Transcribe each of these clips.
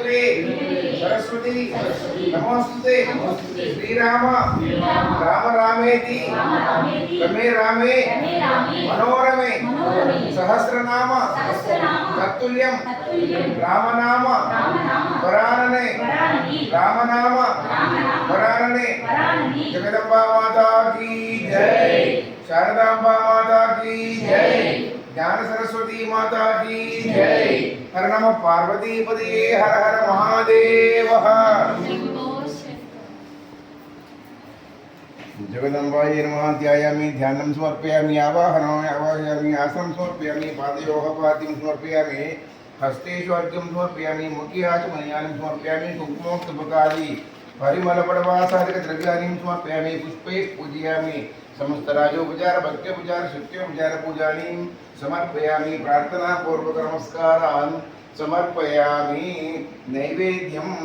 नमोस्तुते सरस्वती नमोस्तुते श्रीराम राम रामेति रमे रामे मनोरमे सहस्रनाम तत्तुल्यं रामनाम वरानने रामनाम वरानने। जगदम्बा माता की जय, शारदांबा माता की जय, ज्ञान सरस्वती माता की जय। हर नमः पार्वती पदे, हर हर महादेव। जगदम्बायै नमः। ध्यायामि, ध्यानं समर्पयामि, आवाहयामि, आसनं समर्पयामि, पादयोः पाद्यं समर्पयामि, हस्तेषु अर्घ्यं समर्पयामि, मुखे आचमनीयानं समर्पयामि, कुङ्कुमोक्तपकादि परिमलपटवासादिकद्रव्याणि समर्पयामि, पुष्पैः पूजयामि, समस्तराजोपचार भक्त्योपचार शुक्त्योपचार पूजानि समर्पयामि, प्रार्थना पूर्वक नमस्कारान् समर्पयामि। नैवेद्यम्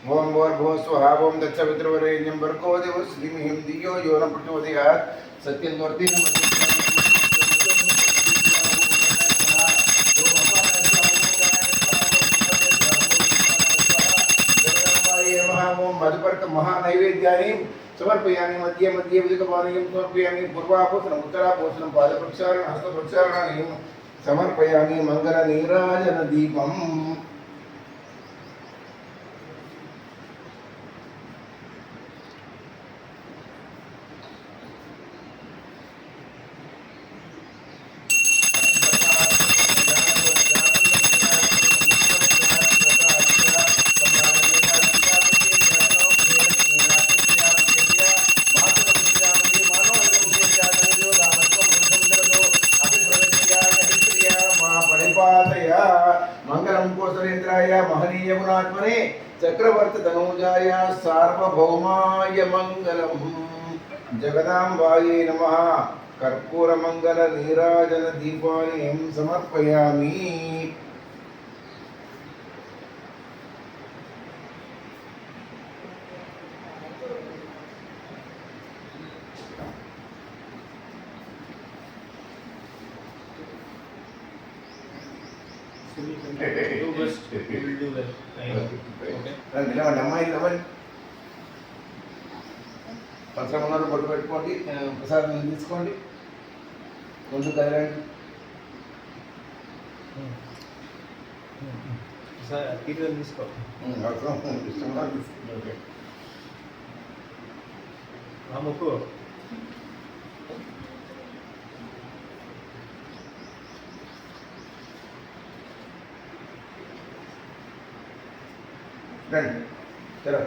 ओम भूर्भुवः स्वः ओम तत्सवितुर्वरेण्यं भर्गो देवस्य धीमहि धियो यो न प्रचोदयात् सत्यं वर्तेन ओम मधुपर्क महानैवेद्यानि समर्पयामि। मध्ये मध्ये उदकपानीयं समर्पयामि, पूर्वाभूषणम् उत्तराभूषणं पादप्रक्षालनं हस्तप्रक्षालनानि समर्पयामि। मङ्गलनीराजनदीपम् मंगलम कोसलेन्द्राय महनीय गुणात्मने चक्रवर्ती तनूजाय सार्वभौमाय मंगलम। जगदांबायै नमः। कर्पूर मंगल नीराजन दीपानि समर्पयामि। పంచమన్నారు బొట్టు పెట్టుకోండి, ప్రసాదం తీసుకోండి, ముందు కదలండి. తీసుకో ముక్కు రండి, చలో.